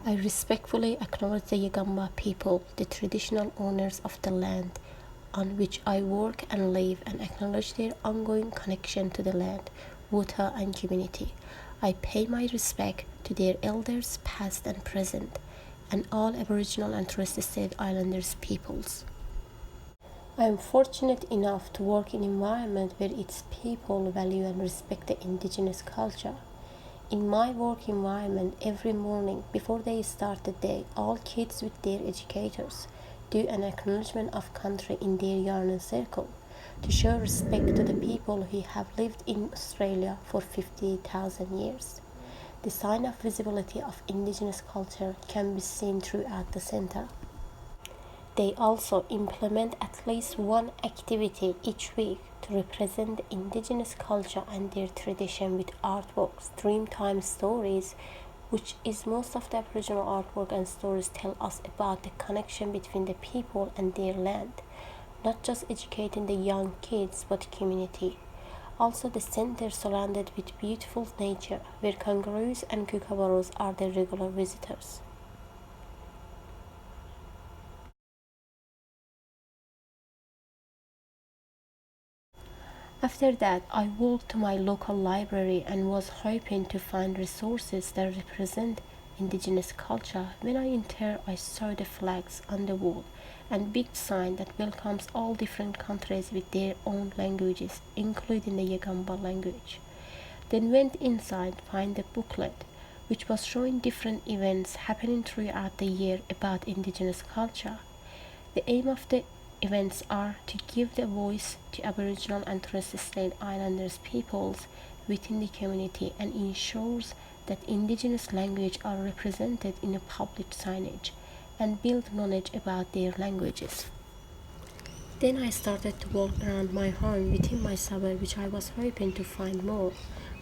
I respectfully acknowledge the Yagamba people, the traditional owners of the land on which I work and live, and acknowledge their ongoing connection to the land, water, and community. I pay my respect to their elders, past and present, and all Aboriginal and Torres Strait Islanders peoples. I am fortunate enough to work in an environment where its people value and respect the indigenous culture. In my work environment, every morning before they start the day, all kids with their educators do an acknowledgement of country in their yarn circle to show respect to the people who have lived in Australia for 50,000 years. The sign of visibility of indigenous culture can be seen throughout the center. They also implement at least one activity each week to represent the indigenous culture and their tradition with artworks, Dreamtime stories, which is most of the Aboriginal artwork and stories tell us about the connection between the people and their land, not just educating the young kids but community. Also, the center surrounded with beautiful nature where kangaroos and kookaburras are the regular visitors. After that, I walked to my local library and was hoping to find resources that represent indigenous culture. When I entered, I saw the flags on the wall and big sign that welcomes all different countries with their own languages, including the Yagamba language. Then went inside, find the booklet, which was showing different events happening throughout the year about indigenous culture. The aim of the events are to give the voice to Aboriginal and Torres Strait Islanders peoples within the community and ensures that indigenous language are represented in a public signage and build knowledge about their languages. Then I started to walk around my home within my suburb, which I was hoping to find more,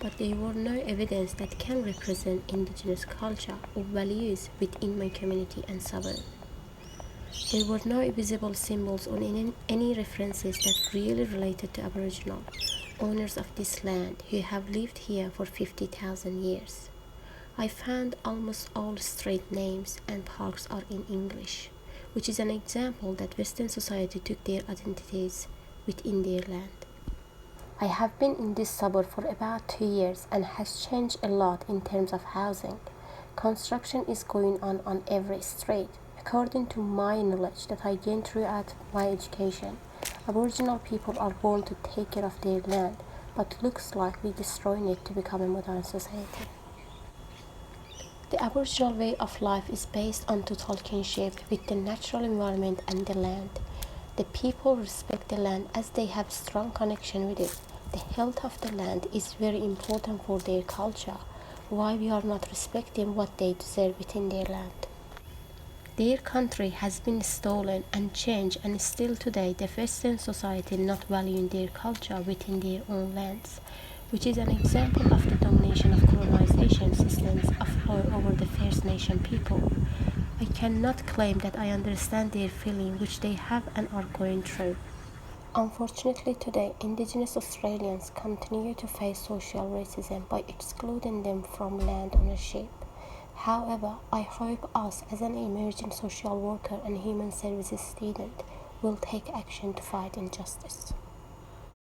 but there were no evidence that can represent indigenous culture or values within my community and suburb. There were no visible symbols or any references that really related to Aboriginal owners of this land who have lived here for 50,000 years. I found almost all street names and parks are in English, which is an example that Western society took their identities within their land. I have been in this suburb for about 2 years and has changed a lot in terms of housing. Construction is going on every street. According to my knowledge that I gained throughout my education, Aboriginal people are born to take care of their land, but looks like we're destroying it to become a modern society. The Aboriginal way of life is based on total kinship with the natural environment and the land. The people respect the land as they have strong connection with it. The health of the land is very important for their culture. Why we are not respecting what they deserve within their land? Their country has been stolen and changed, and still today the Western society not valuing their culture within their own lands, which is an example of the domination of colonization systems of over the First Nation people. I cannot claim that I understand their feeling which they have and are going through. Unfortunately today, Indigenous Australians continue to face social racism by excluding them from land ownership. However, I hope us as an emerging social worker and human services student will take action to fight injustice.